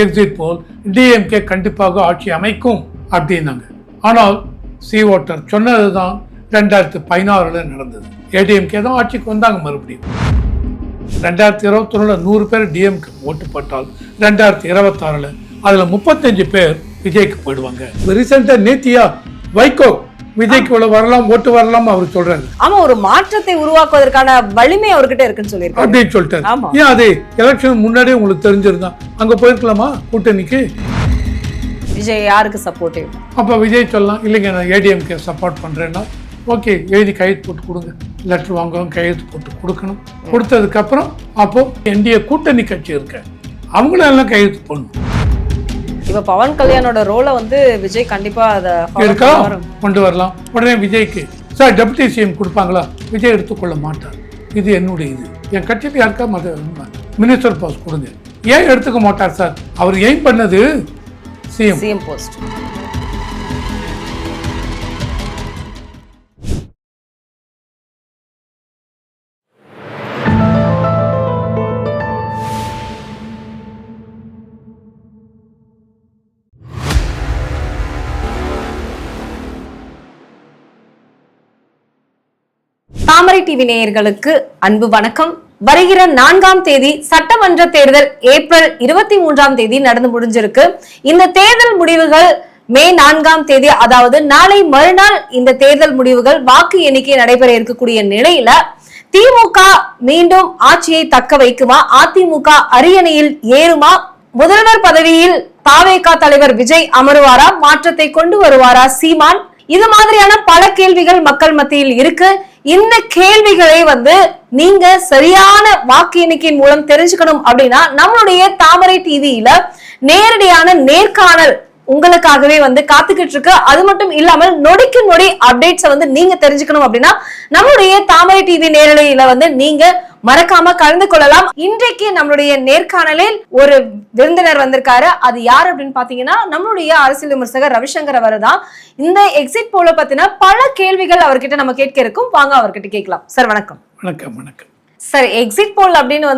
Exit போல் DMK கண்டிப்பாக ஆட்சி அமைக்கும் அப்படின்னாங்க. ஆனால் சி ஓட்டர் சொன்னதுதான் 2016 நடந்தது. ஏடிஎம்கே தான் ஆட்சிக்கு வந்தாங்க. மறுபடியும் 2021 100 பேர் டிஎம்கே ஓட்டு போட்டால் 2026 அதுல 35 பேர் விஜய்க்கு போயிடுவாங்க. ரீசெண்டா நேத்தியா வைகோ விஜய்க்கு வரலாம் ஓட்டு வரலாம் அவர் சொல்றாரு. ஆமா, ஒரு மாற்றத்தை உருவாக்குவதற்கான வலிமை அவர்கிட்ட இருக்குன்னு சொல்லியிருக்காரு அப்படின்னு சொல்லிட்டாரு. ஏன் அது எலெக்ஷன் முன்னாடியே உங்களுக்கு தெரிஞ்சிருந்தா அங்க போயிருக்கலாமா கூட்டணிக்கு? விஜய் யாருக்கு சப்போர்ட்டிவ்? அப்ப விஜய் சொல்லலாம், இல்லைங்க நான் ஏடிஎம்கே சப்போர்ட் பண்றேன்னா ஓகே, எழுதி கையெழுத்து போட்டு கொடுங்க. லெட்டர் வாங்குவோம், கையெழுத்து போட்டு கொடுக்கணும். கொடுத்ததுக்கு அப்புறம் அப்போ என்டிஏ கூட்டணி கட்சி இருக்க அவங்களும் எல்லாம் கையெழுத்து போடணும். இப்ப பவன் கல்யாணோட ரோலை விஜய் கண்டிப்பா கொண்டு வரலாம். உடனே விஜய்க்கு சார் டெபுட்டி சிஎம் கொடுப்பாங்களா? விஜய் எடுத்துக்கொள்ள மாட்டார். இது என்னுடைய இது, என் கட்சியில் யாருக்கா மினிஸ்டர் போஸ்ட் கொடுங்க. ஏன் எடுத்துக்க மாட்டார் சார்? அவர் எய்ம் பண்ணது சிஎம் போஸ்ட். தாமரை டிவி நேயர்களுக்கு அன்பு வணக்கம். வருகிற 4ஆம் தேதி சட்டமன்ற தேர்தல் ஏப்ரல் 23ஆம் தேதி நடந்து முடிஞ்சிருக்கு. இந்த தேர்தல் முடிவுகள் மே 4ஆம் தேதி, அதாவது நாளை மறுநாள் இந்த தேர்தல் முடிவுகள் வாக்கு எண்ணிக்கை நடைபெற இருக்கக்கூடிய நிலையில திமுக மீண்டும் ஆட்சியை தக்க வைக்குமா? அதிமுக அரியணையில் ஏறுமா? முதல்வர் பதவியில் தாவேகா தலைவர் விஜய் அமருவாரா? மாற்றத்தை கொண்டு வருவாரா சீமான்? இது மாதிரியான பல கேள்விகள் மக்கள் மத்தியில் இருக்கு. இந்த கேள்விகளை நீங்க சரியான வாக்கு எண்ணிக்கையின் மூலம் தெரிஞ்சுக்கணும் அப்படின்னா நம்மளுடைய தாமரை டிவியில நேரடியான நேர்காணல் உங்களுக்காகவே காத்துக்கிட்டு இருக்கு. அது மட்டும் இல்லாமல் நொடிக்கு நொடி அப்டேட்ஸ் நீங்க தெரிஞ்சுக்கணும் அப்படின்னா நம்மளுடைய தாமரை டிவி நேரலையில நீங்க மறக்காம கலந்து கொள்ளலாம். இன்றைக்கு நம்மளுடைய நேர்காணலில் ஒரு விருந்தினர் வந்திருக்காரு. அது யார் அப்படின்னு பாத்தீங்கன்னா நம்மளுடைய அரசியல் விமர்சகர் ரவிசங்கர் அவர் தான். இந்த எக்ஸிட் போல பத்தின பல கேள்விகள் அவர்கிட்ட நம்ம கேட்க இருக்கும். வாங்க அவர்கிட்ட கேட்கலாம். சார் வணக்கம். வணக்கம். வணக்கம் சார். எக்ஸிட் போல் அப்படின்னு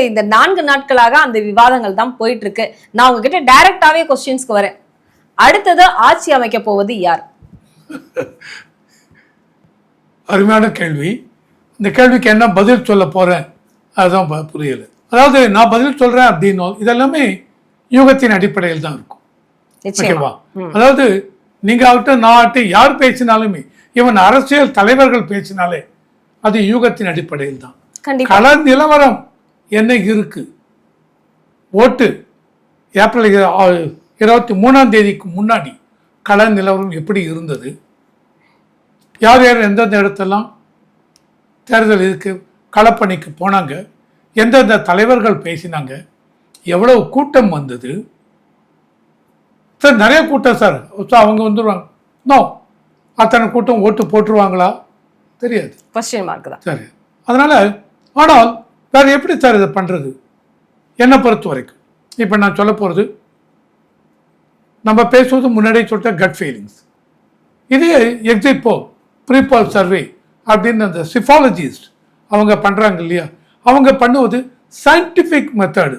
இந்த 4 நாட்களாக அந்த விவாதங்கள் தான் போயிட்டு இருக்கு. நான் உங்ககிட்ட டைரக்டாவே கொஸ்டின்ஸ்க்கு வரேன். அடுத்தது ஆட்சி அமைக்க போவது யார்? அருமையான கேள்வி. இந்த கேள்விக்கு என்ன பதில் சொல்ல போறேன் அதுதான் புரியல. அதாவது நான் பதில் சொல்றேன் அப்படின்னா இதெல்லாமே யூகத்தின் அடிப்படையில் தான் இருக்கும். ஓகேவா? அதாவது நீங்க ஆகட்டும், நான் ஆகட்டும், யார் பேசினாலுமே, இவன் அரசியல் தலைவர்கள் பேசினாலே அது யூகத்தின் அடிப்படையில் தான். கள நிலவரம் என்ன இருக்கு? ஓட்டு ஏப்ரல் 23ஆம் தேதிக்கு முன்னாடி கள நிலவரம் எப்படி இருந்தது? யார் யார் எந்தெந்த இடத்தெல்லாம் தேர்தல் இதுக்கு களப்பணிக்கு போனாங்க? எந்தெந்த தலைவர்கள் பேசினாங்க? எவ்வளவு கூட்டம் வந்தது? சார் நிறைய கூட்டம் சார். அவங்க வந்துடுவாங்க. நோ, அத்தனை கூட்டம் ஓட்டு போட்டுருவாங்களா? தெரியாது. சரி, அதனால ஆனால் வேற எப்படி சார் இதை பண்றது? என்னை பொறுத்த வரைக்கும் இப்போ நான் சொல்ல போறது, நம்ம பேசுவது முன்னாடியே சொல்லிட்ட கட் ஃபீலிங்ஸ். இதே எக்ஸிட் போல் ப்ரீபால் சர்வே அப்படின்னு அந்த சிஃபாலஜிஸ்ட் அவங்க பண்ணுறாங்க இல்லையா, அவங்க பண்ணுவது சயின்டிஃபிக் மெத்தடு.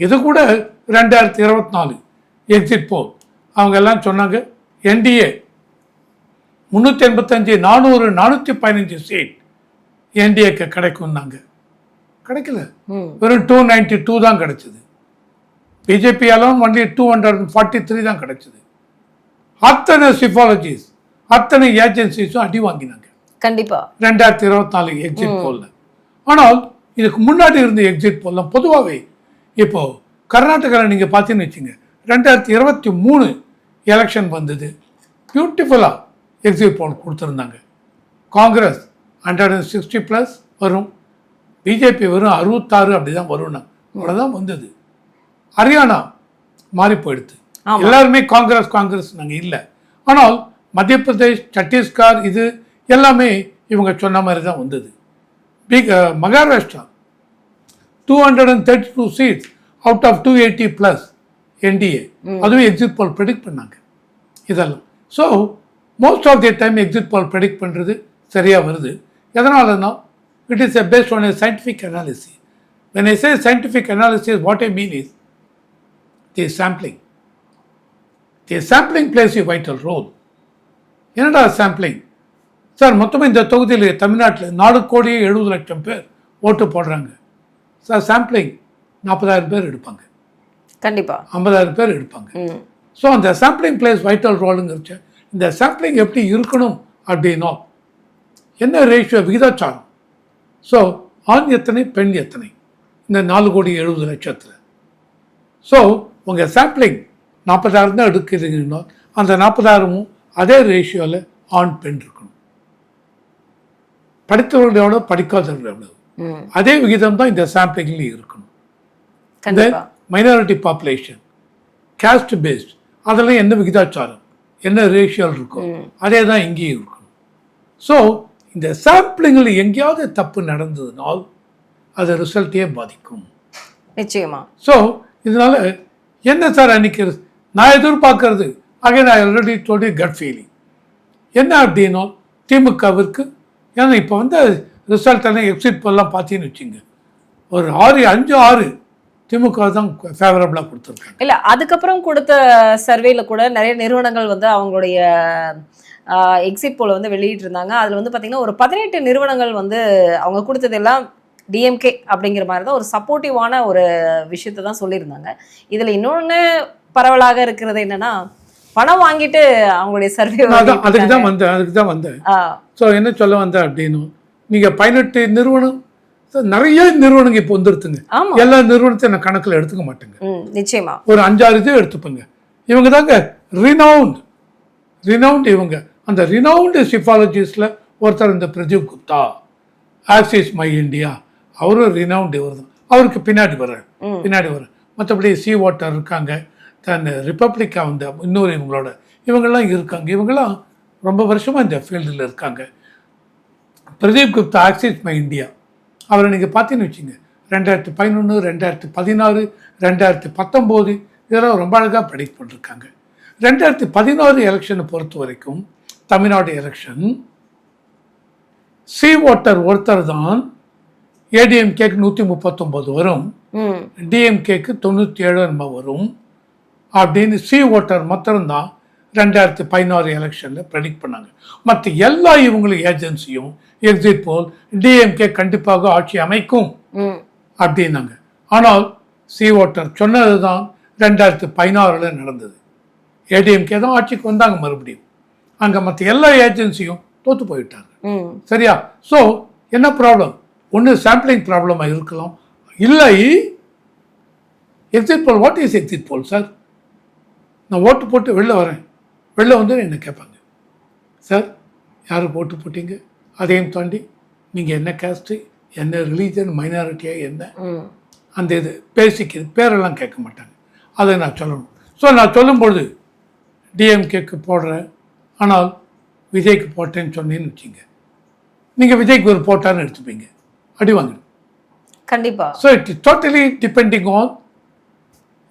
இது கூட 2024 எக்ஸிட் போல் அவங்க எல்லாம் சொன்னாங்க என்டிஏ 385 400 415 சீட் என்டிஏக்கு கிடைக்கும்னாங்க. கிடைக்கல, வெறும் 292 தான் கிடைச்சது. பிஜேபியாலும் ஒன்லி 243 தான் கிடைச்சது. அத்தனை சிஃபாலஜிஸ் அத்தனை ஏஜென்சிஸும் அடி வாங்கினாங்க கண்டிப்பா 2024 எக்ஸிட் போல்ல. ஆனால் இதுக்கு முன்னாடி இருந்த எக்ஸிட் போல்லாம் பொதுவாகவே இப்போ கர்நாடகாவில் நீங்க பார்த்தீங்கன்னு வச்சுங்க, 2023 எலெக்ஷன் வந்தது, பியூட்டிஃபுல்லா எக்ஸிட் போல் கொடுத்துருந்தாங்க. காங்கிரஸ் 160+ வரும், பிஜேபி வெறும் 66 அப்படிதான் வரும்னா அவ்வளோதான் வந்தது. ஹரியானா மாறி போயிடுது. எல்லாருமே காங்கிரஸ் காங்கிரஸ் நாங்கள் இல்லை. ஆனால் மத்திய பிரதேஷ், சத்தீஸ்கர் இது எல்லாமே இவங்க சொன்ன மாதிரி தான் வந்தது. Maharashtra 232 seats out of 280+ NDA, அதுவும் எக்ஸிட் போல் ப்ரெடிக்ட் பண்ணாங்க. இதெல்லாம் so most of the time exit poll predict பண்ணுறது சரியாக வருது. எதனாலன்னா it is based on a scientific analysis. When I say scientific analysis, what I mean is the sampling. The sampling plays a vital role. என்னடா sampling sir? மொத்தமாக இந்த தொகுதியில் தமிழ்நாட்டில் 4,70,00,000 பேர் ஓட்டு போடுறாங்க சார். சாம்பிளிங் 40,000 பேர் எடுப்பாங்க, கண்டிப்பா 50,000 பேர் எடுப்பாங்க. ஸோ அந்த சாம்பிளிங் பிளேஸ் வைட்டல் ரோலுங்கிறச்சு. இந்த சாம்பிளிங் எப்படி இருக்கணும் அப்படின்னா என்ன ரேஷியோ, விகிதாச்சாரம். ஸோ ஆண் எத்தனை, பெண் எத்தனை, இந்த 4,70,00,000. ஸோ உங்கள் சாம்பிளிங் 40,000 தான் எடுக்கிறீங்கன்னா அந்த 40,000மும் அதே ரேஷியோவில் ஆண் பெண் இருக்கணும். படித்தவர்கள் எவ்வளோ, படிக்காதவர்கள் எவ்வளோ, அதே விகிதம் தான் இந்த சாம்பிளிங்லேயும் இருக்கணும். கண்டிப்பா மைனாரிட்டி பாப்புலேஷன், காஸ்ட் பேஸ்ட், அதெல்லாம் என்ன விகிதாச்சாரம், என்ன ரேஷியோ இருக்கும், அதே தான் இங்கேயும் இருக்கணும். ஸோ இந்த சாம்பிளிங்கில் எங்கேயாவது தப்பு நடந்ததுனால் அது ரிசல்ட்டையே பாதிக்கும். நிச்சயமா. ஸோ இதனால என்ன சார் அன்னைக்கு நான் எதிர்பார்க்கறது, again I already told you cut feeling என்ன அப்படின்னா திமுகவிற்கு. ஏன்னா இப்போ வந்து ரிசல்ட் எல்லாம் எக்ஸிட் போலாம் பார்த்தீங்கன்னு வச்சுங்க, ஒரு 5-6 திமுக தான் ஃபேவரபிளாக கொடுத்துருக்காங்க. இல்ல அதுக்கப்புறம் கொடுத்த சர்வேல கூட நிறைய நிறுவனங்கள் வந்து அவங்களுடைய எக்ஸிட் போல வந்து வெளியிட்டு இருந்தாங்க. அதுல வந்து பாத்தீங்கன்னா ஒரு 18 நிறுவனங்கள் வந்து அவங்க கொடுத்ததெல்லாம் டிஎம்கே அப்படிங்கிற மாதிரி தான் ஒரு சப்போர்ட்டிவான ஒரு விஷயத்தை தான் சொல்லியிருந்தாங்க. இதுல இன்னொன்னு பரவலாக இருக்கிறது என்னன்னா, பணம் வாங்கிட்டு அவங்களுடைய சர்வே அதுக்கு தான் வந்தேன். ஸோ என்ன சொல்ல வந்தேன் அப்படின்னு, நீங்க 18 நிறுவனம், நிறைய நிறுவனங்கள் இப்போ வந்துருத்துங்க. எல்லா நிறுவனத்தையும் நான் கணக்கில் எடுத்துக்க மாட்டேங்க. நிச்சயமா ஒரு 5-6 இது எடுத்துப்பேங்க. இவங்க தாங்க ரினவுண்ட் இவங்க. அந்த ரினவுண்ட் சிஃபாலஜிஸ்ட்ல ஒருத்தர் இந்த Pradeep Gupta, Axis My India, அவரும் ரினவுண்ட் இவர் தான். அவருக்கு பின்னாடி வர மற்றபடி சி வாட்டர் இருக்காங்க, தன் ரிப்பப்ளிக்கா வந்து இன்னொரு இவங்கெல்லாம் இருக்காங்க. இவங்கெல்லாம் ரொம்ப வருஷமாக இந்த ஃபீல்டில் இருக்காங்க. Pradeep Gupta Axis My India, அவரை நீங்கள் பார்த்தீங்கன்னு வச்சுங்க, 2011, 2016, 2019 இதெல்லாம் ரொம்ப அழகாக ப்ரெடிக்ட் பண்ணிருக்காங்க. 2016 எலெக்ஷனை பொறுத்த வரைக்கும் தமிழ்நாடு எலெக்ஷன், சி வாட்டர் ஒருத்தர் தான் ஏடிஎம்கேக்கு 139 வரும், டிஎம்கேக்கு 97 வரும் அப்படின்னு சி வாட்டர் மாத்திரம்தான் 2016 எலெக்ஷனில் ப்ரெடிக்ட் பண்ணாங்க. மற்ற எல்லா இவங்களும் ஏஜென்சியும் எக்ஸிட் போல் டிஎம்கே கண்டிப்பாக ஆட்சி அமைக்கும் அப்படின்னாங்க. ஆனால் சி வாட்டர் சொன்னது தான் 2016 நடந்தது. ஏடிஎம்கே தான் ஆட்சிக்கு வந்தாங்க மறுபடியும். அங்கே மற்ற எல்லா ஏஜென்சியும் தோற்று போயிட்டாங்க. சரியா? ஸோ என்ன ப்ராப்ளம்? ஒன்று சாம்பிளிங் ப்ராப்ளமாக இருக்கலாம், இல்லை exit pole. What is exit pole sir? நான் ஓட்டு போட்டு வெளில வந்து என்ன கேட்பாங்க, சார் யாருக்கு ஓட்டு போட்டீங்க, அதையும் தாண்டி நீங்கள் என்ன கேஸ்ட்டு, என்ன ரிலீஜன், மைனாரிட்டியாக என்ன, அந்த இது பேசிக் பேரெல்லாம் கேட்க மாட்டாங்க. அதை நான் சொல்லணும். ஸோ நான் சொல்லும்பொழுது டிஎம்கேக்கு போடுறேன், ஆனால் விஜய்க்கு போட்டேன்னு சொன்னேன்னு வச்சுங்க, நீங்கள் விஜய்க்கு ஒரு போட்டான்னு எடுத்துப்பீங்க, அடி வாங்கிடும் கண்டிப்பாக. So it is totally depending on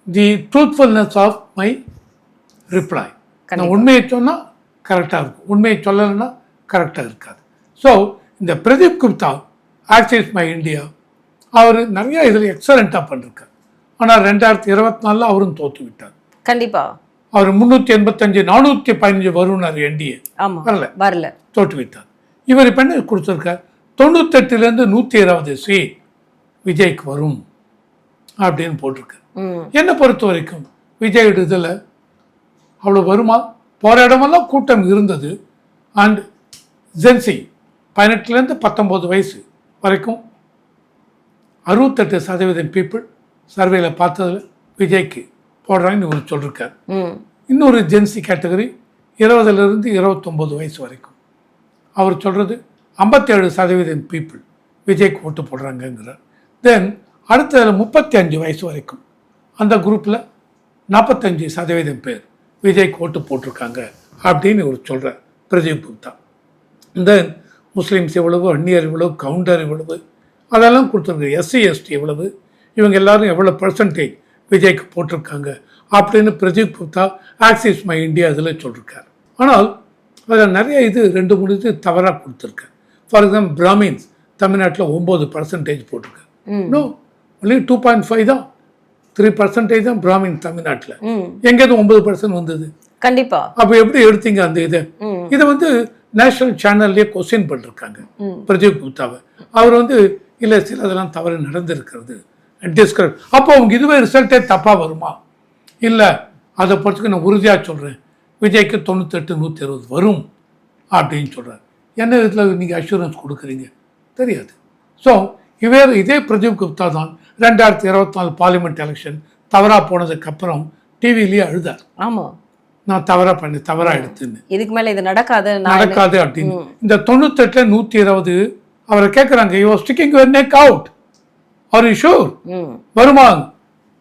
the truthfulness of my reply. நான் உண்மையை சொன்னால் கரெக்டாக இருக்கும், உண்மையை சொல்லலைன்னா கரெக்டாக இருக்காது. ஸோ இந்த Pradeep Gupta Axis My India அவர் நிறைய இதில் எக்ஸலண்ட்டாக பண்ணிருக்கார். ஆனால் 2024 அவரும் தோற்று விட்டார். கண்டிப்பாக அவர் 385 415 வரும்னார் என்டிஏ, வரல, தோற்று விட்டார். இவர் இப்போ என்ன கொடுத்துருக்கார், 98லேருந்து 120 சீட் விஜய்க்கு வரும் அப்படின்னு போட்டிருக்கார். என்னை பொறுத்த வரைக்கும் விஜய் இதில் அவ்வளோ வருமா? போகிற இடமெல்லாம் கூட்டம் இருந்தது. அண்ட் ஜென்சி 18லேருந்து 19 வயசு வரைக்கும் 68% பீப்புள் சர்வேல பார்த்ததில் விஜய்க்கு போடுறாங்கன்னு இவர் சொல்லியிருக்கார். இன்னொரு ஜென்சி கேட்டகரி 20லேருந்து 29 வயசு வரைக்கும் அவர் சொல்கிறது 57% பீப்புள் விஜய்க்கு ஓட்டு போடுறாங்கங்கிறார். தென் அடுத்ததில் 35 வயசு வரைக்கும் அந்த குரூப்பில் 45% பேர் விஜய்க்கு ஓட்டு போட்டிருக்காங்க அப்படின்னு இவர் சொல்கிறார் பிரதீப் குப்தா. தென் முஸ்லீம்ஸ் எவ்வளவு, அந்நியர் இவ்வளவு, கவுண்டர் இவ்வளவு, அதெல்லாம் கொடுத்துருக்கு. எஸ்சி எஸ்டி எவ்வளவு, இவங்க எல்லாரும் எவ்வளோ பர்சன்டேஜ் விஜய்க்கு போட்டிருக்காங்க அப்படின்னு Pradeep Gupta Axis My India இதில் சொல்லியிருக்கார். ஆனால் அதில் நிறைய இது 2-3 இது தவறாக கொடுத்துருக்காரு. ஃபார் எக்ஸாம்பிள் பிராமின்ஸ் தமிழ்நாட்டில் 9% போட்டிருக்காரு. இன்னும் ஒன்லி 2.5 தான் 3% தான் பிராமின் தமிழ்நாட்டுல. ம். எங்கேயாவது 9% வந்தது. கண்டிப்பா. அப்ப எப்படி எடுத்தீங்க அந்த இதை வந்து நேஷனல் சேனல்லே கொஸ்டின் பண்ணிருக்காங்க பிரதீப் குப்தாவை. அவர் வந்து இல்ல சிலதெல்லாம் தவறு நடந்திருக்கிறது டிஸ்கரேஜ். அப்போ அவங்க இதுவே ரிசல்ட்டே தப்பா வருமா? இல்ல அதை பொறுத்துக்கு நான் உறுதியா சொல்றேன், விஜய்க்கு 98 120 வரும் அப்படின்னு சொல்றாரு. என்ன இதில் நீங்க அஷூரன்ஸ் கொடுக்குறீங்க தெரியாது. ஸோ இதே பிரதீப் குப்தா தான் 2024 பார்லிமெண்ட் எலெக்ஷன் தவறா போனதுக்கு அப்புறம் டிவிலேயே அழுதார். ஆமா, நான் தவறா எடுத்துன்னு, இதுக்கு மேல இது நடக்காது அப்படின்னு. இந்த 98ல 120 அவரை கேட்குறாங்க, you are sticking your neck out, are you sure? வருமா?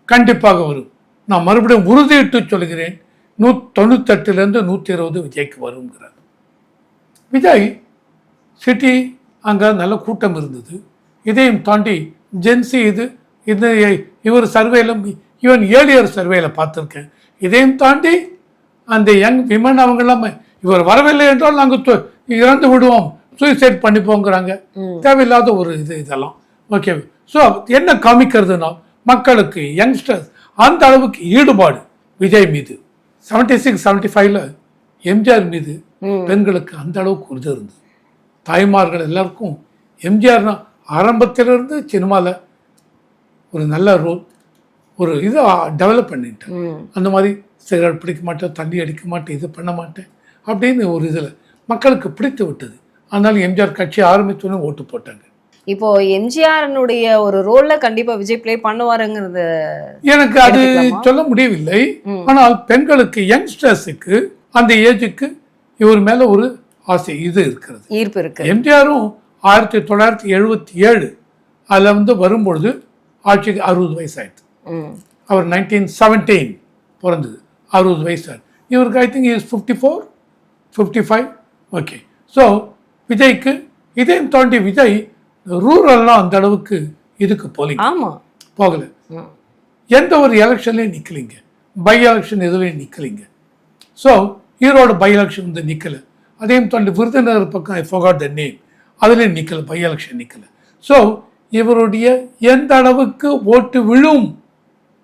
கண்டிப்பாக வரும். நான் மறுபடியும் உறுதியிட்டு சொல்கிறேன், 98லேருந்து 120 விஜய்க்கு வருங்கிறார். விஜய் சிட்டி அங்கே நல்ல கூட்டம் இருந்தது. இதையும் தாண்டி ஜென்சி இவர் சர்வேல, ஈவன் ஏழியர் சர்வேல பார்த்துருக்கேன். இதையும் தாண்டி அந்த யங் விமன் அவங்கெல்லாம் இவர் வரவில்லை என்றால் நாங்கள் இறந்து விடுவோம், சூசைட் பண்ணிப்போங்கிறாங்க. தேவையில்லாத ஒரு இதெல்லாம். ஓகே. ஸோ என்ன காமிக்கிறதுனா மக்களுக்கு யங்ஸ்டர்ஸ் அந்த அளவுக்கு ஈடுபாடு விஜய் மீது. 76 75ல எம்ஜிஆர் மீது பெண்களுக்கு அந்த அளவுக்கு ஒரு இது இருந்தது. தாய்மார்கள் எல்லாருக்கும் எம்ஜிஆர்னா ஆரம்பத்திலிருந்து சினிமாவில் ஒரு நல்ல ரோல், ஒரு இதை டெவலப் பண்ணிட்டேன். அந்த மாதிரி சிகரெட் பிடிக்க மாட்டேன், தண்ணி அடிக்க மாட்டேன், இது பண்ண மாட்டேன் அப்படின்னு ஒரு இதில் மக்களுக்கு பிடித்து விட்டது. அதனால எம்ஜிஆர் கட்சி ஆரம்பித்தோன்னே ஓட்டு போட்டாங்க. இப்போ எம்ஜிஆருடைய ஒரு ரோல்ல கண்டிப்பா விஜய் பிளே பண்ணுவாருங்கிறது எனக்கு அது சொல்ல முடியவில்லை. ஆனால் பெண்களுக்கு யங்ஸ்டர்ஸுக்கு அந்த ஏஜுக்கு இவர் மேல ஒரு ஆசை இது இருக்கிறது, ஈர்ப்பு இருக்கு. எம்ஜிஆரும் 1977 அதுல வந்து வரும்பொழுது ஆட்சிக்கு 60 வயசு ஆயிடுது. அவர் 1917 பிறந்தது, 60 வயசு ஆயிடுது. இவருக்கு I think is 54 55. Okay. So விஜய்க்கு இதையும் தாண்டி விஜய் ரூரல்லாம் அந்த அளவுக்கு இதுக்கு போகல. எந்த ஒரு எலெக்ஷன்லையும் நிற்கலிங்க, பை எலெக்ஷன் எதுலையும் நிற்கலிங்க. ஸோ ஈரோடு பை எலெக்ஷன் வந்து நிற்கல. அதையும் தாண்டி விருதுநகர் பக்கம் ஐ ஃபர்காட் த நேம், அதுலேயும் நிற்கல, பை எலெக்ஷன் நிற்கல. ஸோ இவருடைய எந்த அளவுக்கு ஓட்டு விழும்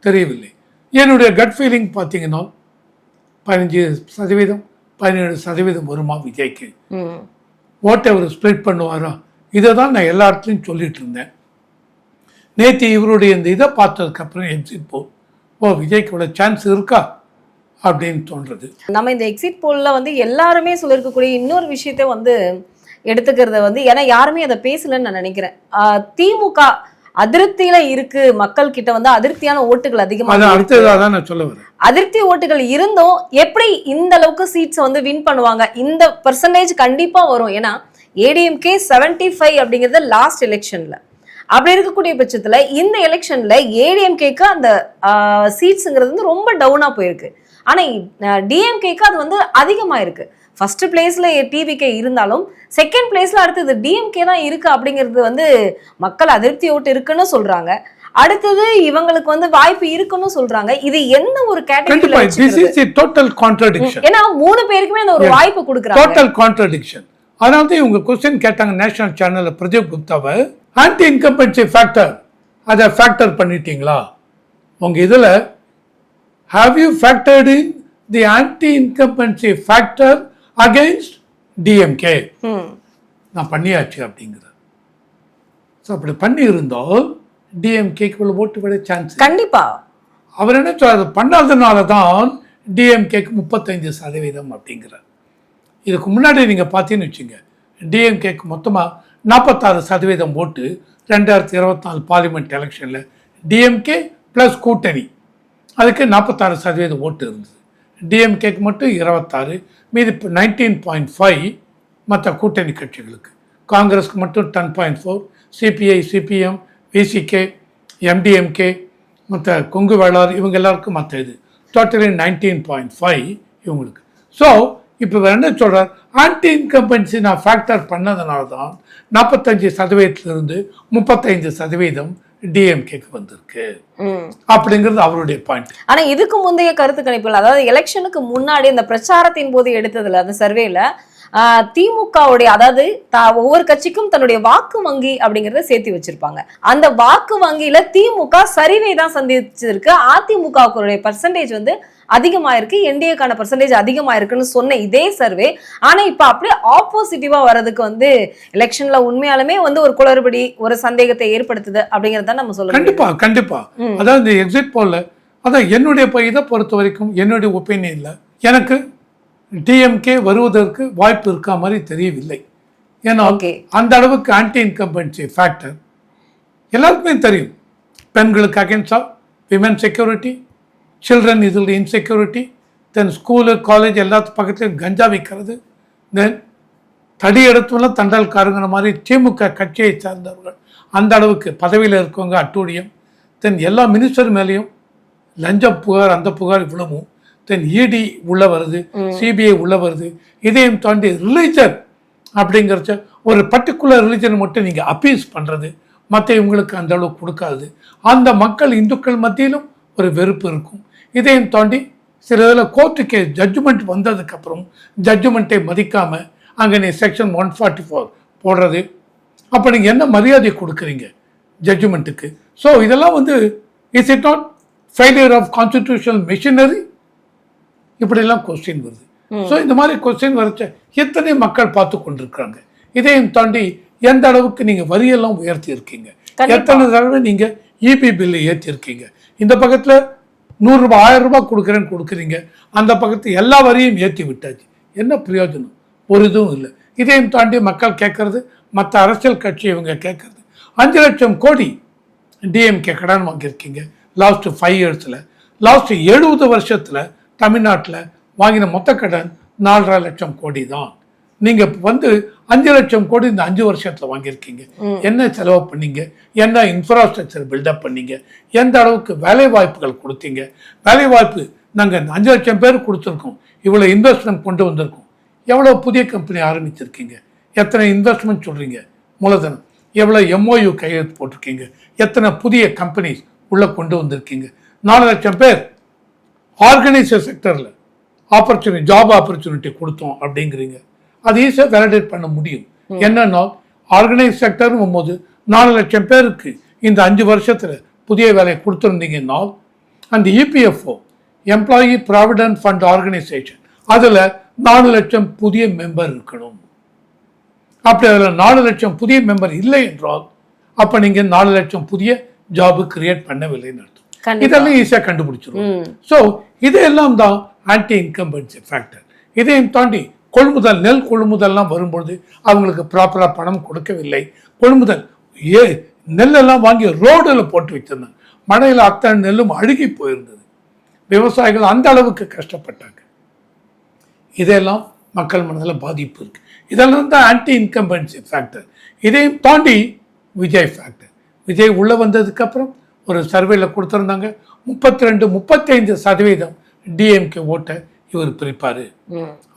தெரியவில்லை. என்னுடைய கட் ஃபீலிங் பார்த்தீங்கன்னா 15% 17% வருமா விஜய்க்கு. ஓட்டை அவர் ஸ்ப்ளிட் பண்ணுவாரா, இதை தான் நான் எல்லா இடத்துலையும் சொல்லிட்டு இருந்தேன். நேற்று இவருடைய இந்த இதை பார்த்ததுக்கப்புறம் எக்ஸிட் போல் விஜய்க்கு இவ்வளோ சான்ஸ் இருக்கா அப்படின்னு தோன்றது. நம்ம இந்த எக்ஸிட் போல்ல வந்து எல்லாருமே சொல்லியிருக்கக்கூடிய இன்னொரு விஷயத்தை வந்து எடுத்துக்கிறத வந்து, ஏன்னா யாருமே அதை பேசலன்னு நான் நினைக்கிறேன். திமுக அதிருப்தியில இருக்கு, மக்கள் கிட்ட வந்து அதிருப்தியான ஓட்டுகள் அதிகமாக, நான் சொல்ல வரேன். அதிருப்தி ஓட்டுகள் இருந்தும் எப்படி இந்த அளவுக்கு சீட்ஸ் வந்து வின் பண்ணுவாங்க, இந்த பெர்சன்டேஜ் கண்டிப்பா வரும். ஏன்னா ஏடிஎம்கே 75 அப்படிங்கிறது லாஸ்ட் எலெக்ஷன்ல. அப்படி இருக்கக்கூடிய பட்சத்துல இந்த எலெக்ஷன்ல ஏடிஎம்கேக்கு அந்த சீட்ஸுங்கிறது வந்து ரொம்ப டவுனா போயிருக்கு. ஆனா டிஎம்கேக்கு அது வந்து அதிகமா இருக்கு. ஃபர்ஸ்ட் பிளேஸ்ல டிவிகே இருந்தாலும் செகண்ட் பிளேஸ்ல அடுத்தது டிஎம்கே தான் இருக்கு. அப்படிங்கிறது வந்து மக்கள் அதிருப்தி ஓட்டு இருக்குன்னு சொல்றாங்க. அடுத்தது இவங்களுக்கு வந்து வாய்ப்பு இருக்குன்னு சொல்றாங்க. இது என்ன ஒரு கேட்டகரியில? This is a total contradiction. ஏன்னா 3 பேருக்குமே அந்த ஒரு வாய்ப்பு கொடுக்குறாங்க. Total contradiction. அதாவது இவங்க क्वेश्चन கேட்டாங்க நேஷனல் சேனல்ல பிரதீப் குப்தாவை, ஆன்டி இன்கம்பன்சி ஃபேக்டர் அதை ஃபேக்டர் பண்ணிட்டீங்களா உங்க இதுல? Have you factored in the anti-incumbency factor against DMK? நான் பண்ணியாச்சு அப்படிங்கிறார். ஸோ அப்படி பண்ணி இருந்தால் டிஎம்கேக்கு ஓட்டு விட சான்ஸ் கண்டிப்பா. அவர் என்ன சொல்றாரு, பண்ணாதனால தான் டிஎம்கேக்கு 35% அப்படிங்கிறார். இதுக்கு முன்னாடி நீங்க பார்த்தீங்கன்னு வச்சுங்க, டிஎம்கேக்கு மொத்தமாக 46% ஓட்டு 2024 பார்லிமெண்ட் எலெக்ஷன்ல டிஎம்கே பிளஸ் கூட்டணி அதுக்கு 46% ஓட்டு இருந்தது. டிஎம்கேக்கு மட்டும் 26, மீது 19.5 மற்ற கூட்டணி கட்சிகளுக்கு. காங்கிரஸ்க்கு மட்டும் 10.4, சிபிஐ சிபிஎம் விசிகே எம்டிஎம்கே மற்ற கொங்கு வேளார் இவங்க எல்லாருக்கும் மற்ற இது டோட்டலி 19.5 இவங்களுக்கு. ஸோ இப்போ என்ன சொல்கிறார், ஆன்டி இன்கம்பன்சி நான் ஃபேக்டர் பண்ணதுனால தான் 45%லிருந்து 35% டிஎம்கேக்கு வந்திருக்கு அப்படிங்கிறது அவருடைய பாயிண்ட். ஆனா இதுக்கு முந்தைய கருத்து கணிப்புகள், அதாவது எலெக்ஷனுக்கு முன்னாடி அந்த பிரச்சாரத்தின் போது எடுத்ததுல அந்த சர்வேல திமுகவுடைய அதாவது ஒவ்வொரு கட்சிக்கும் தன்னுடைய வாக்கு வங்கி அப்படிங்கறத சேர்த்து வச்சிருப்பாங்க. அந்த வாக்கு வங்கியில திமுக சரிவை தான் சந்திச்சிருக்கு. அதிமுகவுடைய பர்சன்டேஜ் வந்து அதிகமா இருக்கு, என்டிஏக்கான பர்சன்டேஜ் அதிகமா இருக்குன்னு சொன்ன இதே சர்வே ஆனா இப்ப அப்படியே ஆப்போசிட்டிவா வர்றதுக்கு வந்து எலெக்ஷன்ல உண்மையாலுமே வந்து ஒரு குளறுபடி, ஒரு சந்தேகத்தை ஏற்படுத்துது அப்படிங்கறத நம்ம சொல்லலாம். கண்டிப்பா கண்டிப்பா. அதாவது எக்ஸிட் போல்ல அதான் என்னுடைய இதை பொறுத்த வரைக்கும் என்னுடைய ஒப்பீனியன்ல எனக்கு டிஎம்கே வருவதற்கு வாய்ப்பு இருக்கா மாதிரி தெரியவில்லை. ஏன்னா அந்த அளவுக்கு ஆன்டி இன்கம்பன்சி ஃபேக்டர் எல்லாருக்குமே தெரியும். பெண்களுக்கு அகேன்ஸ்டா விமன் செக்யூரிட்டி, சில்ட்ரன் இதில் இன்செக்யூரிட்டி, தென் ஸ்கூலு காலேஜ் எல்லாத்து பக்கத்துலையும் கஞ்சா விற்கிறது, தென் தடி எடுத்துலாம் தண்டால்காரங்கிற மாதிரி திமுக கட்சியை சார்ந்தவர்கள் அந்த அளவுக்கு பதவியில் இருக்கவங்க அட்டூழியம், தென் எல்லா மினிஸ்டர் மேலேயும் லஞ்ச புகார், அந்த புகார் இவ்வளவும், தென் இடி உள்ள வருது, சிபிஐ உள்ள வருது. இதையும் தாண்டி ரிலிஜன் அப்படிங்கிறச்ச ஒரு பர்டிகுலர் ரிலிஜன் மட்டும் நீங்கள் அப்பீஸ் பண்ணுறது மற்ற இவங்களுக்கு அந்த அளவுக்கு கொடுக்காது. அந்த மக்கள் இந்துக்கள் மத்தியிலும் ஒரு வெறுப்பு இருக்கும். இதையும் தாண்டி சில இதில் கோர்ட்டு கேஸ் ஜட்ஜ்மெண்ட் வந்ததுக்கப்புறம் ஜட்ஜ்மெண்ட்டை மதிக்காமல் அங்கே நீ செக்ஷன் 144 போடுறது, அப்போ நீங்கள் என்ன மரியாதை கொடுக்குறீங்க ஜட்ஜ்மெண்ட்டுக்கு? ஸோ இதெல்லாம் வந்து is it not failure of constitutional machinery? இப்படிலாம் கொஸ்டின் வருது. ஸோ இந்த மாதிரி கொஸ்டின் வரைச்ச எத்தனை மக்கள் பார்த்து கொண்டிருக்கிறாங்க. இதையும் தாண்டி எந்த அளவுக்கு நீங்கள் வரியெல்லாம் உயர்த்தி இருக்கீங்க, எத்தனை தடவை நீங்கள் இபி பில்லு ஏற்றிருக்கீங்க. இந்த பக்கத்தில் 100 ரூபாய் 1000 ரூபாய் கொடுக்குறீங்க, அந்த பக்கத்து எல்லா வரியும் ஏற்றி விட்டாச்சு. என்ன பிரயோஜனம்? ஒரு இதுவும் இல்லை. இதையும் தாண்டி மக்கள் கேட்கறது, மற்ற அரசியல் கட்சி இவங்க கேட்கறது 5 லட்சம் கோடி டிஎம்கே கடன் வாங்கியிருக்கீங்க லாஸ்ட் 5 இயர்ஸில். லாஸ்ட் 70 வருஷத்தில் தமிழ்நாட்டில் வாங்கின மொத்த கடன் 4.5 லட்சம் கோடி தான். நீங்கள் வந்து 5 லட்சம் கோடி இந்த 5 வருஷத்தில் வாங்கியிருக்கீங்க. என்ன செலவு பண்ணீங்க, என்ன இன்ஃப்ராஸ்ட்ரக்சர் பில்டப் பண்ணீங்க, எந்த அளவுக்கு வேலை வாய்ப்புகள் கொடுத்தீங்க? வேலை வாய்ப்பு நாங்கள் 5 லட்சம் பேர் கொடுத்துருக்கோம், இவ்வளோ இன்வெஸ்ட்மெண்ட் கொண்டு வந்திருக்கோம். எவ்வளோ புதிய கம்பெனி ஆரம்பிச்சிருக்கீங்க, எத்தனை இன்வெஸ்ட்மெண்ட் சொல்கிறீங்க, மூலதனம் எவ்வளோ எம்ஓயு கையெழுத்து போட்டிருக்கீங்க, எத்தனை புதிய கம்பெனிஸ் உள்ளே கொண்டு வந்திருக்கீங்க. 4 லட்சம் பேர் ஆர்கனைசர் செக்டரில் ஆப்பர்ச்சுனிட்டி, ஜாப் ஆப்பர்ச்சுனிட்டி கொடுத்தோம் அப்படிங்கிறீங்க. அது ஈஸியாக வேலிடேட் பண்ண முடியும். என்னன்னா ஆர்கனைஸ் செக்டர்னும் போது 4 லட்சம் பேருக்கு இந்த 5 வருஷத்தில் புதிய வேலையை கொடுத்துருந்தீங்கன்னா அந்த EPFO employee provident fund organisation அதில் 4 லட்சம் புதிய மெம்பர் இருக்கணும். அப்படி அதில் 4 லட்சம் புதிய மெம்பர் இல்லை என்றால் அப்போ நீங்கள் 4 லட்சம் புதிய ஜாபு கிரியேட் பண்ணவில்லைன்னு அர்த்தம். இதெல்லாம் ஈஸியாக கண்டுபிடிச்சிடும். ஸோ இதெல்லாம் தான் ஆன்டி இன்கம்பன்சி ஃபேக்டர். இதையும் தாண்டி கொள்முதல், நெல் கொள்முதல்லாம் வரும்பொழுது அவங்களுக்கு ப்ராப்பராக பணம் கொடுக்கவில்லை. கொள்முதல் நெல்லெல்லாம் வாங்கி ரோடில் போட்டு வச்சிருந்தாங்க. மழையில் அத்தனை நெல்லும் அழுகி போயிருந்தது. விவசாயிகள் அந்த அளவுக்கு கஷ்டப்பட்டாங்க. இதெல்லாம் மக்கள் மனதில் பாதிப்பு இருக்கு. இதெல்லாம் தான் ஆன்டி இன்கம்பன்சி ஃபேக்டர். இதையும் தாண்டி விஜய் ஃபேக்டர். விஜய் உள்ளே வந்ததுக்கப்புறம் ஒரு சர்வேல கொடுத்துருந்தாங்க 32-35% டிஎம்கே ஓட்டை இவர் பிரிப்பார்.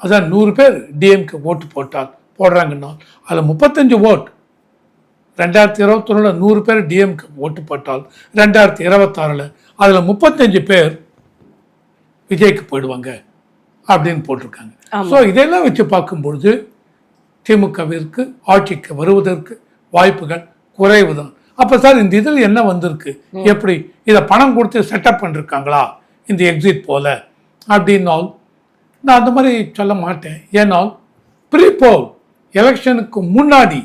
அதான் 100 பேர் டிஎம்கே ஓட்டு போடுறாங்கன்னா அதில் 35 ஓட்டு 2021 100 பேர் டிஎம்கே ஓட்டு போட்டால் 2026 அதில் 35 பேர் விஜய்க்கு போயிடுவாங்க அப்படின்னு போட்டிருக்காங்க. ஸோ இதெல்லாம் வச்சு பார்க்கும்பொழுது திமுகவிற்கு ஆட்சிக்கு வருவதற்கு வாய்ப்புகள் குறைவு தான். அப்போ சார் இந்த இதில் என்ன வந்திருக்கு, எப்படி இதை பணம் கொடுத்து செட்டப் பண்ணிருக்காங்களா இந்த எக்ஸிட் போல அப்படின்னால் நான் அந்த மாதிரி சொல்ல மாட்டேன். ஏன்னால் ப்ரீபோல் எலெக்ஷனுக்கு முன்னாடி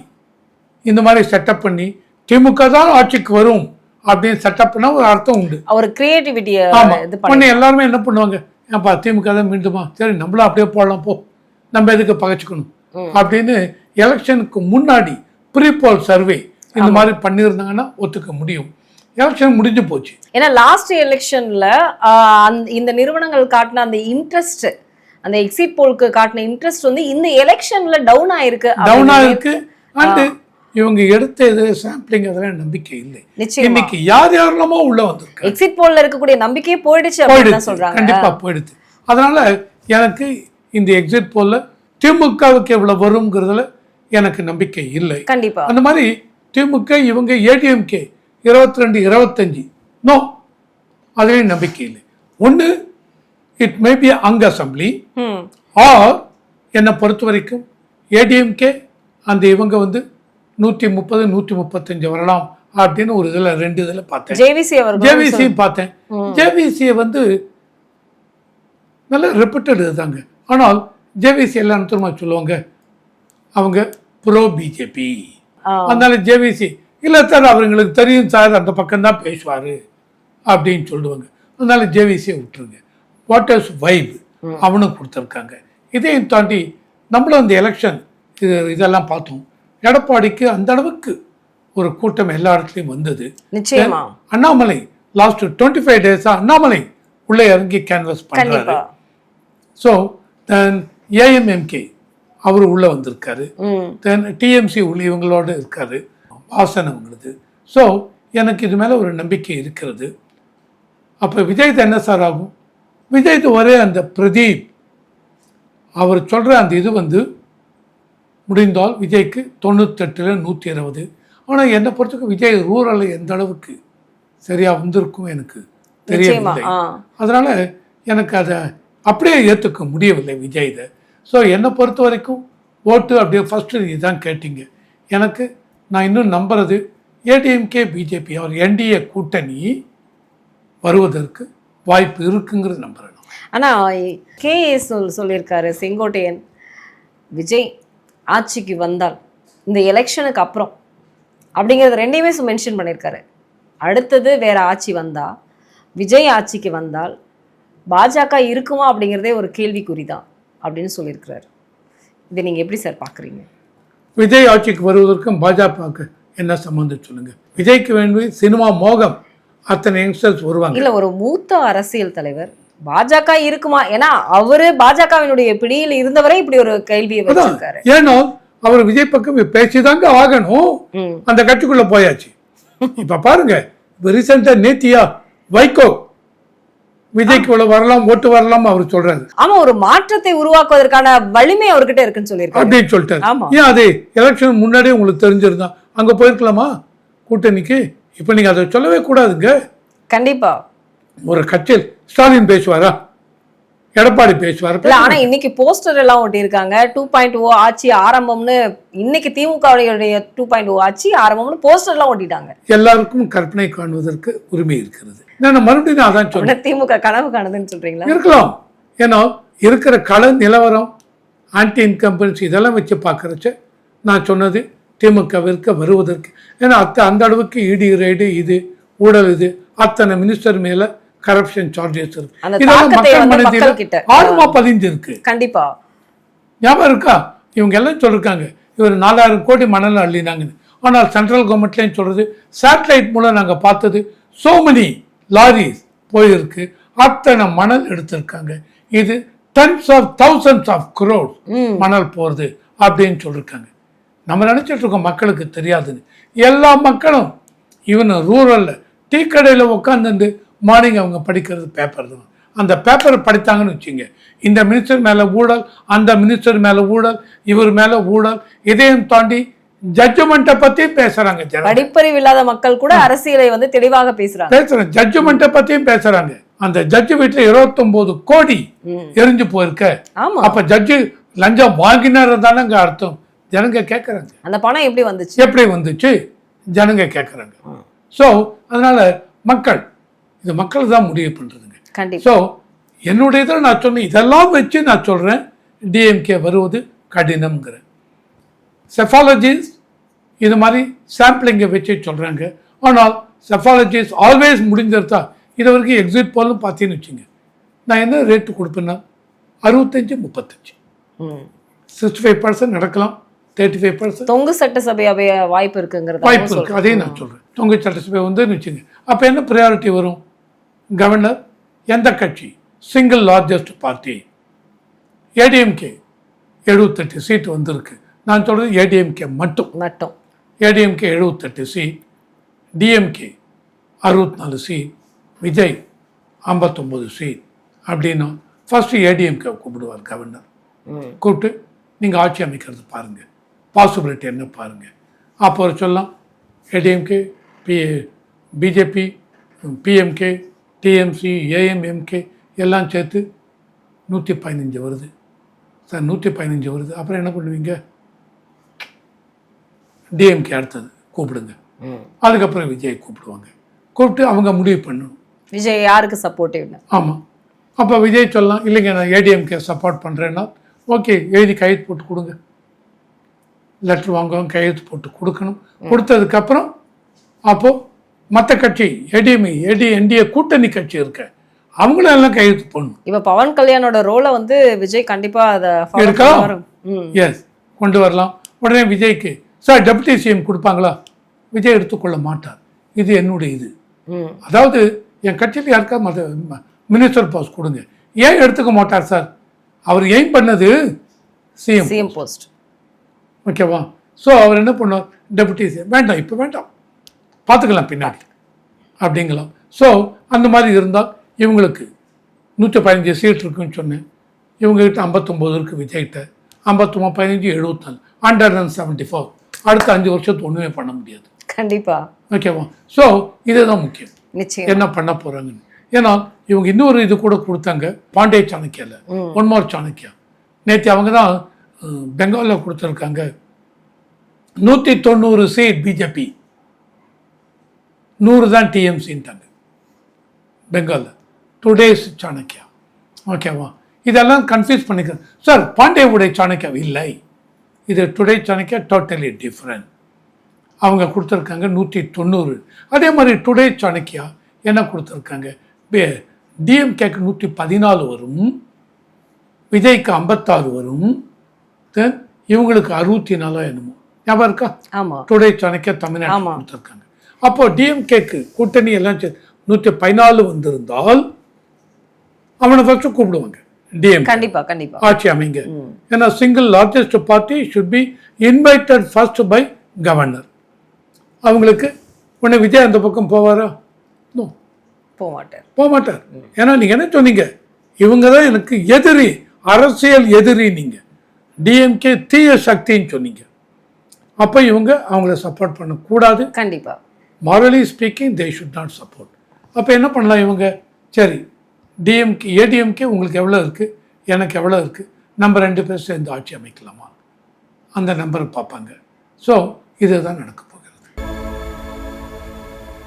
இந்த மாதிரி செட்டப் பண்ணி திமுக தான் ஆட்சிக்கு வரும் அப்படின்னு செட்டப் பண்ண ஒரு அர்த்தம் உண்டு. ஒரு கிரியேட்டிவிட்டி. ஆமாம், எல்லாருமே என்ன பண்ணுவாங்க, ஏன்பா திமுக தான் மீண்டுமா, சரி நம்மளும் அப்படியே போடலாம், போ நம்ம எதுக்கு பகைச்சிக்கணும் அப்படின்னு எலெக்ஷனுக்கு முன்னாடி ப்ரீபோல் சர்வே இந்த மாதிரி பண்ணியிருந்தாங்கன்னா ஒத்துக்க முடியும். எலெக்ஷன் முடிஞ்சு போச்சு. ஏன்னா லாஸ்ட் எலெக்ஷன்ல இந்த நிறுவனங்கள் காட்டின அந்த இன்ட்ரெஸ்ட், அந்த எக்ஸிட் போலுக்கு காட்டின இன்ட்ரெஸ்ட் வந்து இந்த எலெக்ஷன்ல டவுன் ஆயிருக்கு. அண்ட் இவங்க எடுத்த சாம்பிளிங் அதெல்லாம் நம்பிக்கை இல்லை. இன்னைக்கு யாரெல்லாமோ உள்ள வந்திருக்கு. எக்ஸிட் போல்ல இருக்கக்கூடிய நம்பிக்கையே போயிடுச்சு அப்படின்னு சொல்றாங்க. கண்டிப்பா போயிடுச்சு. அதனால எனக்கு இந்த எக்ஸிட் போல்ல திமுகவுக்கு எவ்வளவு வரும்ங்கிறதுல எனக்கு நம்பிக்கை இல்லை. கண்டிப்பா அந்த மாதிரி திமுக இவங்க ஏடிஎம்கே 22-25 நோ, அதுலேயும் நம்பிக்கை இல்லை. ஒன்று இட் மே பி அங் அசம்பிளி ஆர் என்னை பொறுத்த வரைக்கும் ஏடிஎம்கே அந்த இவங்க வந்து 130 135 வரலாம் அப்படின்னு ஒரு இதில் 2 இதில் பார்த்தேன். ஜேவிசி பார்த்தேன். ஜேவிசியை வந்து நல்ல ரெப்யூட்டட் தாங்க. ஆனால் ஜேவிசி எல்லாம் திரும்ப சொல்லுவாங்க அவங்க ப்ரோ பிஜேபி. அதனால ஜேவிசி இல்லை சார் அவங்களுக்கு தெரியும் சார் அந்த பக்கம்தான் பேசுவார் அப்படின்னு சொல்லுவாங்க. அதனால ஜேவிசியை விட்டுருங்க. வாட்டர்ஸ் வைப் அவனும் கொடுத்துருக்காங்க. இதையும் தாண்டி நம்மளும் அந்த எலெக்ஷன் இதெல்லாம் பார்த்தோம். எடப்பாடிக்கு அந்த அளவுக்கு ஒரு கூட்டம் எல்லா இடத்துலையும் வந்தது. அண்ணாமலை லாஸ்ட் 25 டேஸா அண்ணாமலை உள்ளே இறங்கி கேன்வஸ் பண்றாரு. ஸோ தென் ஏஎம்எம்கே அவர் உள்ள வந்திருக்காரு. தென் டிஎம்சி உள்ள இவங்களோட இருக்காரு, வாசன் அவங்களது. ஸோ எனக்கு இது மேலே ஒரு நம்பிக்கை இருக்கிறது. அப்போ விஜய் என்ன சார் ஆகும்? விஜய் ஒரே அந்த பிரதீப் அவர் சொல்கிற அந்த இது வந்து முடிந்தால் விஜய்க்கு 98ல் 120. ஆனால் என்னை பொறுத்தவரைக்கும் விஜய் ரூரலில் எந்த அளவுக்கு சரியாக வந்திருக்கும் எனக்கு தெரியவில்லை. அதனால் எனக்கு அதை அப்படியே ஏற்றுக்க முடியவில்லை விஜய் இதை. ஸோ என்னை பொறுத்த வரைக்கும் ஓட்டு அப்படியே ஃபஸ்ட்டு இதுதான் கேட்டீங்க. எனக்கு நான் இன்னும் நம்புறது ஏடிஎம்கே பிஜேபி அவர் என்டிஏ கூட்டணி வருவதற்கு வாய்ப்பு இருக்குங்கிறது நம்புறேன். ஆனால் கேஎஸ் சொல்லியிருக்காரு செங்கோட்டையன், விஜய் ஆட்சிக்கு வந்தால் இந்த எலெக்ஷனுக்கு அப்புறம் அப்படிங்கிறது 2யுமே மென்ஷன் பண்ணியிருக்காரு. அடுத்தது வேற ஆட்சி வந்தா விஜய் ஆட்சிக்கு வந்தால் பாஜக இருக்குமா அப்படிங்கிறதே ஒரு கேள்விக்குறி தான் அப்படின்னு சொல்லியிருக்கிறாரு. இதை நீங்கள் எப்படி சார் பார்க்குறீங்க? விஜய் ஆட்சிக்கு வருவதற்கும் பாஜகவுக்கு என்ன சம்பந்தம் சொல்லுங்க? விஜய்க்கு வேண்டிய சினிமா மோகம் அத்தனை யங்ஸ்டர்ஸ் வருவாங்க. இல்லை, ஒரு மூத்த அரசியல் தலைவர் பாஜக இருக்குமா? ஏன்னா அவரு பாஜகவினுடைய பிடியில் இருந்தவரை இப்படி ஒரு கேள்வியை வச்சிருக்காரு. ஏன்னா அவர் விஜய் பக்கம் பேசிதாங்க ஆகணும். அந்த கட்சிக்குள்ள போயாச்சு. இப்ப பாருங்க, ரீசெண்டா நேத்தியா வைகோ விஜய்க்கு வரலாம், ஓட்டு வரலாம் அவர் சொல்றாரு. ஆமா, ஒரு மாற்றத்தை உருவாக்குவதற்கான வலிமை அவர்கிட்ட இருக்குன்னு சொல்லியிருக்காரு அப்படின்னு சொல்லிட்டாரு. ஏன் அது எலெக்ஷன் முன்னாடியே உங்களுக்கு தெரிஞ்சிருந்தா அங்க போயிருக்கலாமா கூட்டணிக்கு? இப்ப நீங்க அதை சொல்லவே கூடாதுங்க. கண்டிப்பா ஒரு கட்சியில் ஸ்டாலின் பேசுவாரா, எடப்பாடி பேசுவார்? ஆனா இன்னைக்கு போஸ்டர் எல்லாம் ஒட்டி இருக்காங்க 2.0 ஆட்சி ஆரம்பம்னு. இன்னைக்கு திமுக 2.0 ஆட்சி ஆரம்பம்னு போஸ்டர் எல்லாம் ஒட்டிட்டாங்க. எல்லாருக்கும் கற்பனை காணுவதற்கு உரிமை இருக்கிறது. நான் மறுபடியும் அதான் சொல்றேன், திமுக கனவு காணுதுன்னு சொல்றீங்களா? இருக்கலாம். ஏன்னா இருக்கிற கள நிலவரம், ஆன்டி இன்கம்பன்சி இதெல்லாம் வச்சு பார்க்கறச்ச நான் சொன்னது திமுகவிற்கு வருவதற்கு. ஏன்னா அந்த அளவுக்கு இடி ரைடு இது ஊழல் இது அத்தனை மினிஸ்டர் மேல கரப்ஷன் சார்ஜஸ் இருக்கு. இதெல்லாம் மக்கள் மனதில் ஆழமா பதிஞ்சிருக்கு. கண்டிப்பா ஞாபகம் இருக்கா? இவங்க எல்லாம் சொல்லிருக்காங்க இவர் 4000 கோடி மணல் அள்ளினாங்கன்னு. ஆனால் சென்ட்ரல் கவர்மெண்ட்லேயும் சொல்றது சேட்டலைட் மூலம் நாங்க பார்த்தது so many லாரிஸ் போயிருக்கு, அத்தனை மணல் எடுத்திருக்காங்க. இது tens of thousands of crores மணல் போறது அப்படின்னு சொல்லிருக்காங்க. நம்ம நினைச்சிட்டு இருக்கோம் மக்களுக்கு தெரியாதுன்னு. எல்லா மக்களும் ஈவன் ரூரல்ல டீ கடையில் உட்காந்து மார்னிங் அவங்க படிக்கிறது பேப்பர் தான். அந்த பேப்பரை படித்தாங்கன்னு வச்சுங்க, இந்த மினிஸ்டர் மேலே ஊழல், அந்த மினிஸ்டர் மேலே ஊழல், இவர் மேலே ஊழல், இதையும் தாண்டி ஜட்ஜ்மெண்ட்டை பற்றி பேசுறாங்க. படிப்பறிவு இல்லாத மக்கள் கூட அரசியலை தெளிவாக பேசுறாங்க. ஜட்ஜ்மெண்ட்டை பற்றியும் பேசுறாங்க. அந்த ஜட்ஜு வீட்டில் 29 கோடி எரிஞ்சு போயிருக்க. அப்ப ஜட்ஜு லஞ்சம் வாங்கினார் தானங்க அர்த்தம். ஜனங்க கேட்கறாங்க அந்த பணம் எப்படி வந்துச்சு ஜனங்க கேட்கறாங்க. ஸோ அதனால மக்கள் தான் முடிவு பண்றதுங்க. ஸோ என்னுடைய இதில் நான் சொன்னேன், இதெல்லாம் வச்சு நான் சொல்றேன் டிஎம்கே வருவது கடினம்ங்கிறேன். செஃபாலஜிஸ்ட் இது மாதிரி சாம்பிளிங்கை வச்சு சொல்றாங்க. ஆனால் செஃபாலஜிஸ்ட் ஆல்வேஸ் முடிஞ்சிருந்தா இது வரைக்கும் எக்ஸிட் போலும் பார்த்தீங்கன்னு வச்சுங்க, நான் என்ன ரேட்டு கொடுப்பேன்னா 65-35 65% நடக்கலாம், 35% தொங்கு சட்டசபை வாய்ப்பு இருக்குங்கிறது வாய்ப்பு இருக்கு. அதையும் நான் சொல்றேன். தொங்கு சட்டசபை வச்சுங்க, அப்ப என்ன ப்ரையாரிட்டி வரும்? கவர்னர் எந்த கட்சி? Single largest party ADMK 78 seat வந்திருக்கு. நான் சொல்றது ஏடிஎம்கே மட்டும். ADMK 78 seat, DMK 64 seat, Vijay 59 seat. அப்படின்னா ஃபர்ஸ்ட் ஏடிஎம்கே கூப்பிடுவார் கவர்னர். கூப்பிட்டு நீங்க ஆட்சி அமைக்கிறது பாருங்க, பாசிபிலிட்டி என்ன பாருங்க. அப்போ சொல்லலாம் ADMK, BJP, PMK, TMC, AMMK எல்லாம் சேர்த்து 115 வருது சார். 115 வருது. அப்புறம் என்ன பண்ணுவீங்க? டிஎம்கே அடுத்தது கூப்பிடுங்க. அதுக்கப்புறம் விஜய் கூப்பிடுவாங்க. கூப்பிட்டு அவங்க முடிவு பண்ணணும் விஜய் யாருக்கு சப்போர்ட்டிவ். ஆமாம். அப்போ விஜய் சொல்லலாம், இல்லைங்க நான் ஏடிஎம்கே சப்போர்ட் பண்ணுறேன்னா ஓகே, எழுதி கையெழுத்து போட்டு கொடுங்க. லெட்ரு வாங்குவாங்க, கையெழுத்து போட்டு கொடுக்கணும். கொடுத்ததுக்கப்புறம் அப்போது மற்ற கட்சி என்டிஏ கூட்டணி கட்சி இருக்க அவங்களும் எல்லாம் கையெழுத்து போடணும். இப்போ பவன் கல்யாணோட ரோலை வந்து விஜய் கண்டிப்பா அதை இருக்கா? எஸ், கொண்டு வரலாம். உடனே விஜய்க்கு சார் டெபுட்டி சிஎம் கொடுப்பாங்களா? விஜய் எடுத்துக்கொள்ள மாட்டார். இது என்னுடைய இது. அதாவது என் கட்சியில் யாருக்கா மினிஸ்டர் போஸ்ட் கொடுங்க. ஏன் எடுத்துக்க மாட்டார் சார்? அவர் எய்ம் பண்ணது சிஎம் போஸ்ட். ஓகேவா? ஸோ அவர் என்ன பண்ணுவார்? டெபுட்டி சிஎம் வேண்டாம், இப்போ வேண்டாம், பார்த்துக்கலாம் பின்னாடி அப்படிங்கலாம். ஸோ அந்த மாதிரி இருந்தால் இவங்களுக்கு 115 சீட் இருக்குன்னு சொன்னேன். இவங்ககிட்ட 59 இருக்குது, விஜய்கிட்ட 59 15 74 174. அடுத்த 5 வருஷத்துக்கு ஒன்றுமே பண்ண முடியாது. கண்டிப்பா. ஓகேவா? ஸோ இதுதான் முக்கியம், நிச்சயம் என்ன பண்ண போகிறாங்கன்னு. ஏன்னா இவங்க இன்னொரு இது கூட கொடுத்தாங்க, பாண்டே சாணக்கியால ஒன்மோர் சாணக்கியா. நேற்று அவங்க தான் பெங்காலில் கொடுத்துருக்காங்க 190 சீட் பிஜேபி, 100 தான் டிஎம்சின்ட்டாங்க பெங்காலில். டுடேஸ் சாணக்கியா. ஓகேவா? இதெல்லாம் கன்ஃபியூஸ் பண்ணிக்கிறேன் சார். பாண்டேவுடைய சாணக்கியா இல்லை, இது டுடே சாணக்கியா டோட்டலி டிஃப்ரெண்ட். அவங்க கொடுத்துருக்காங்க 190. அதே மாதிரி டுடே சாணக்கியா என்ன கொடுத்துருக்காங்க? டிஎம்கேக்கு 114 வரும், விஜய்க்கு 56 வரும், தென் இவங்களுக்கு 64 என்னமோ ஞாபகம் இருக்கா? ஆமாம். டுடே சாணக்கியா தமிழ்நாடு கொடுத்துருக்காங்க. அப்போ டிஎம்கேக்கு கூட்டணி எல்லாம் 114 வந்திருந்தால் அவனை ஃபர்ஸ்ட் கூப்பிடுவாங்க. டிஎம் கண்டிப்பா கண்டிப்பா ஆட்சி அமைங்க. ஏன்னா single largest party should be invited first by governor. அவங்களுக்கு உடனே விஜய் அந்த பக்கம் போவாரா? போக மாட்டார். ஏன்னா நீங்க என்ன சொன்னீங்க? இவங்க தான் எனக்கு எதிரி, அரசியல் எதிரி. நீங்க டிஎம்கே தீய சக்தின்னு சொன்னீங்க. அப்போ இவங்க அவங்கள சப்போர்ட் பண்ணக்கூடாது. கண்டிப்பா. Morally speaking they should not support. அப்போ என்ன பண்ணலாம் இவங்க? சரி, ஏடிஎம்கே உங்களுக்கு எவ்வளோ இருக்குது, எனக்கு எவ்வளோ இருக்குது, நம்ம 2 பேர் சேர்ந்து ஆட்சி அமைக்கலாமா? அந்த நம்பரை பார்ப்பாங்க. ஸோ இதுதான் நடக்கும்.